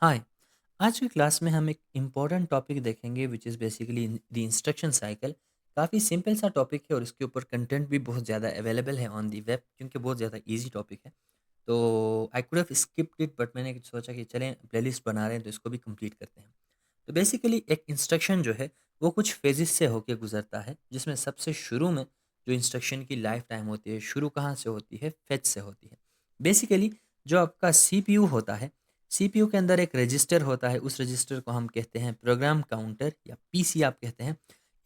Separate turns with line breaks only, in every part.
हाय। आज की क्लास में हम एक इम्पॉर्टेंट टॉपिक देखेंगे which is basically the instruction cycle. काफ़ी सिंपल सा टॉपिक है और इसके ऊपर कंटेंट भी बहुत ज़्यादा अवेलेबल है ऑन दी वेब क्योंकि बहुत ज़्यादा इजी टॉपिक है। तो I could have skipped it but मैंने सोचा कि चलें प्लेलिस्ट बना रहे हैं तो इसको भी कंप्लीट करते हैं। तो बेसिकली एक इंस्ट्रक्शन जो है वो कुछ फेजेस से होके गुजरता है जिसमें सबसे शुरू में जो इंस्ट्रक्शन की लाइफ टाइम होती है शुरू कहाँ से होती है, फेच से होती है। बेसिकली जो आपका सीपीयू होता है, सीपीयू के अंदर एक रजिस्टर होता है, उस रजिस्टर को हम कहते हैं प्रोग्राम काउंटर या पीसी आप कहते हैं।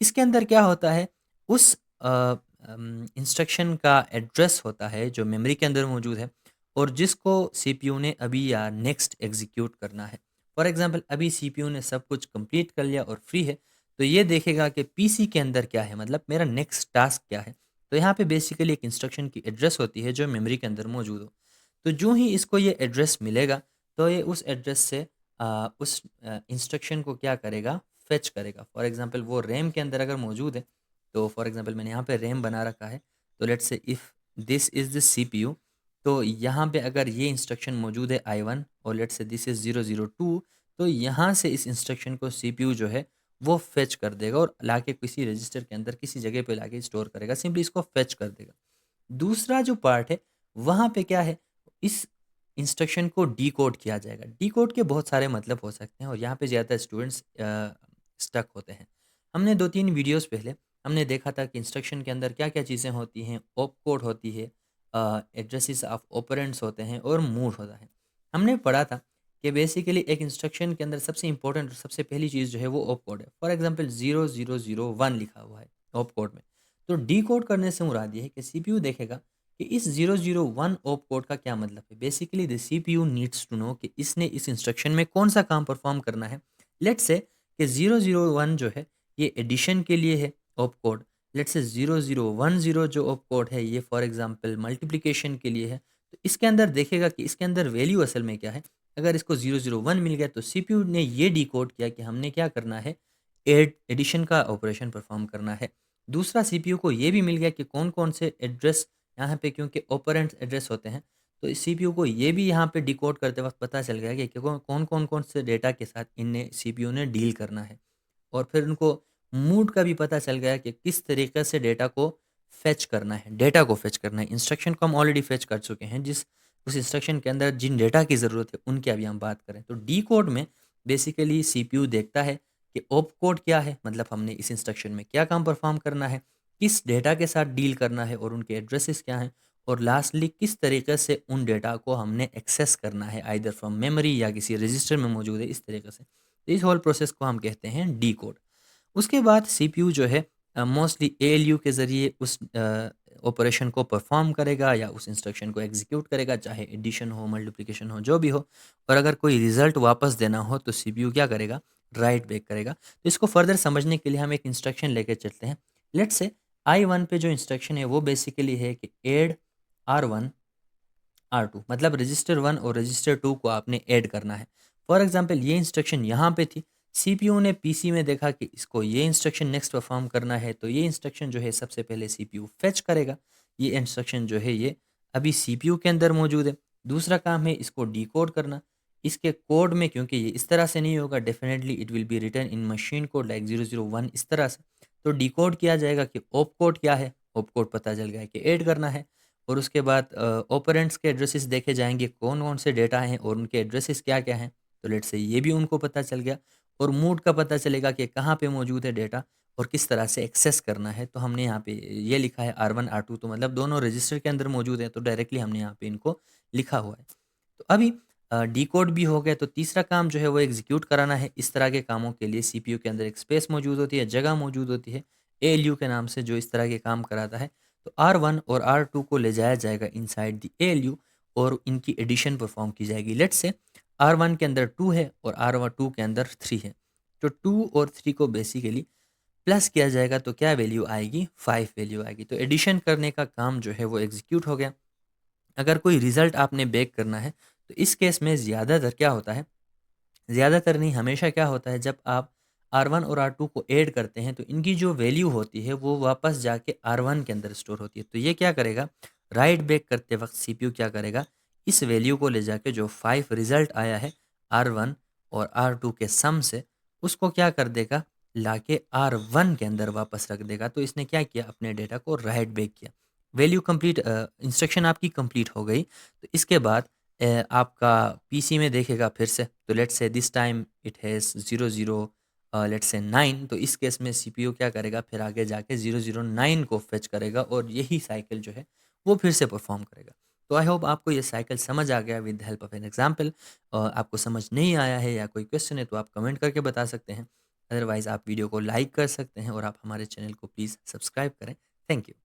इसके अंदर क्या होता है, उस इंस्ट्रक्शन का एड्रेस होता है जो मेमोरी के अंदर मौजूद है और जिसको सीपीयू ने अभी या नेक्स्ट एग्जीक्यूट करना है। फॉर एग्जांपल अभी सीपीयू ने सब कुछ कंप्लीट कर लिया और फ्री है, तो ये देखेगा कि पीसी के अंदर क्या है, मतलब मेरा नेक्स्ट टास्क क्या है। तो यहाँ पे बेसिकली एक इंस्ट्रक्शन की एड्रेस होती है जो मेमोरी के अंदर मौजूद हो। तो जो ही इसको ये एड्रेस मिलेगा तो ये उस एड्रेस से उस इंस्ट्रक्शन को क्या करेगा, फेच करेगा। फॉर एग्जांपल वो रैम के अंदर अगर मौजूद है, तो फॉर एग्जांपल मैंने यहाँ पे रैम बना रखा है। तो let's say if this is the CPU, तो यहाँ पे अगर ये इंस्ट्रक्शन मौजूद है आई 1 और लेट्स से दिस इज़ 002, तो यहाँ से इस इंस्ट्रक्शन को सीपीयू जो है वो फेच कर देगा और लाके किसी रजिस्टर के अंदर किसी जगह पे लाके स्टोर करेगा, सिंपली इसको फेच कर देगा। दूसरा जो पार्ट है, वहाँ पे क्या है, इस इंस्ट्रक्शन को डिकोड किया जाएगा। डिकोड के बहुत सारे मतलब हो सकते हैं और यहाँ पे ज़्यादातर स्टूडेंट्स स्टक होते हैं। हमने 2-3 वीडियोज़ पहले हमने देखा था कि इंस्ट्रक्शन के अंदर क्या-क्या चीज़ें होती हैं, ऑप कोड होती है, एड्रेसेस ऑफ ऑपरेंड्स होते हैं और मूड होता है। हमने पढ़ा था कि बेसिकली एक इंस्ट्रक्शन के अंदर सबसे इम्पोर्टेंट और सबसे पहली चीज़ जो है वो ऑप कोड है। फॉर एग्ज़ाम्पल 0001 लिखा हुआ है ऑप कोड में। तो डिकोड करने से मुराद ये है कि सीपीयू देखेगा कि इस 001 ऑप कोड का क्या मतलब है। Basically the CPU needs to know कि इसने इस इंस्ट्रक्शन में कौन सा काम परफॉर्म करना है। लेट्स से कि 001 जो है ये एडिशन के लिए है ऑप कोड। लेट्स से 0010 जो ऑप कोड है ये फॉर एग्जांपल मल्टीप्लिकेशन के लिए है। तो इसके अंदर देखेगा कि इसके अंदर वैल्यू असल में क्या है। अगर इसको 001 मिल गया तो सीपीयू ने ये डिकोड किया कि हमने क्या करना है, एडिशन का ऑपरेशन परफॉर्म करना है। दूसरा सीपीयू को ये भी मिल गया कि कौन-कौन से एड्रेस यहाँ पे, क्योंकि ऑपरेंड्स एड्रेस होते हैं, तो इस सीपीयू को ये भी यहाँ पे डिकोड करते वक़्त पता चल गया कि कौन-कौन से डेटा के साथ इनने सीपीयू ने डील करना है। और फिर उनको मूड का भी पता चल गया कि किस तरीके से डेटा को फेच करना है, डेटा को फेच करना है। इंस्ट्रक्शन को हम ऑलरेडी फेच कर चुके हैं, जिस उस इंस्ट्रक्शन के अंदर जिन डेटा की ज़रूरत है, उनकी अभी हम बात करें। तो डिकोड में बेसिकली सीपीयू देखता है कि ऑप कोड क्या है, मतलब हमने इस इंस्ट्रक्शन में क्या काम परफॉर्म करना है, किस डेटा के साथ डील करना है और उनके एड्रेसेस क्या हैं, और लास्टली किस तरीके से उन डेटा को हमने एक्सेस करना है, आइदर फ्रॉम मेमोरी या किसी रजिस्टर में मौजूद है, इस तरीके से। तो इस होल प्रोसेस को हम कहते हैं डिकोड। उसके बाद सीपीयू जो है मोस्टली एएलयू के ज़रिए उस ऑपरेशन को परफॉर्म करेगा या उस इंस्ट्रक्शन को एग्जीक्यूट करेगा, चाहे एडिशन हो, मल्टीप्लिकेशन हो, जो भी हो। और अगर कोई रिजल्ट वापस देना हो तो सीपीयू क्या करेगा, राइट बैक करेगा। तो इसको फर्दर समझने के लिए हम एक इंस्ट्रक्शन लेके चलते हैं। लेट्स से आई 1 पे जो इंस्ट्रक्शन है वो बेसिकली है कि एड R1 R2, मतलब रजिस्टर 1 और रजिस्टर 2 को आपने ऐड करना है। फॉर एग्जांपल ये इंस्ट्रक्शन यहाँ पे थी, सीपीयू ने पीसी में देखा कि इसको ये इंस्ट्रक्शन नेक्स्ट परफॉर्म करना है, तो ये इंस्ट्रक्शन जो है सबसे पहले सीपीयू फेच करेगा। ये इंस्ट्रक्शन जो है ये अभी सीपीयू के अंदर मौजूद है। दूसरा काम है इसको डिकोड करना। इसके कोड में, क्योंकि ये इस तरह से नहीं होगा, definitely it will be written in machine code like 001 इस तरह से। तो डिकोड किया जाएगा कि ऑप कोड क्या है, ऑप कोड पता चल गया कि ऐड करना है। और उसके बाद ऑपरेंड्स के एड्रेसेस देखे जाएँगे, कौन-कौन से डेटा हैं और उनके एड्रेसेस क्या-क्या हैं। तो लेट्स से ये भी उनको पता चल गया और मोड का पता चलेगा कि कहाँ पे मौजूद है डेटा और किस तरह से एक्सेस करना है। तो हमने यहाँ पे ये लिखा है R1 R2, तो मतलब दोनों रजिस्टर के अंदर मौजूद है, तो डायरेक्टली हमने यहाँ पे इनको लिखा हुआ है। तो अभी डिकोड भी हो गया, तो तीसरा काम जो है वो एग्ज़ीक्यूट कराना है। इस तरह के कामों के लिए सीपीयू के अंदर एक स्पेस मौजूद होती है, जगह मौजूद होती है, एएलयू के नाम से, जो इस तरह के काम कराता है। तो R1 और R2 को ले जाया जाएगा इनसाइड द एएलयू और इनकी एडिशन परफॉर्म की जाएगी। लेट्स से R1 के अंदर 2 है और R2 के अंदर 3 है। तो 2 और 3 को बेसिकली प्लस किया जाएगा तो क्या वैल्यू आएगी, 5 वैल्यू आएगी। तो एडिशन करने का काम जो है वो एग्जीक्यूट हो गया। अगर कोई रिजल्ट आपने बेक करना है तो इस केस में ज़्यादातर क्या होता है, ज़्यादातर नहीं, हमेशा क्या होता है, जब आप R1 और R2 को ऐड करते हैं तो इनकी जो वैल्यू होती है वो वापस जाके R1 के अंदर स्टोर होती है। तो ये क्या करेगा, राइट बैक करते वक्त सीपीयू क्या करेगा, इस वैल्यू को ले जाके जो 5 रिजल्ट आया है R1 और R2 के सम से उसको क्या कर देगा, लाके R1 के अंदर वापस रख देगा। तो इसने क्या किया, अपने डेटा को राइट बैक किया। वैल्यू कंप्लीट, इंस्ट्रक्शन आपकी कंप्लीट हो गई। तो इसके बाद आपका पीसी में देखेगा फिर से। तो let's say this time it has 00 let's say 9। तो इस केस में सीपीयू क्या करेगा, फिर आगे जाके 009 को फेच करेगा और यही साइकिल जो है वो फिर से परफॉर्म करेगा। तो आई होप आपको ये साइकिल समझ आ गया with the help of an example. आपको समझ नहीं आया है या कोई क्वेश्चन है तो आप कमेंट करके बता सकते हैं। अदरवाइज़ आप वीडियो को लाइक कर सकते हैं और आप हमारे चैनल को प्लीज़ सब्सक्राइब करें। Thank you.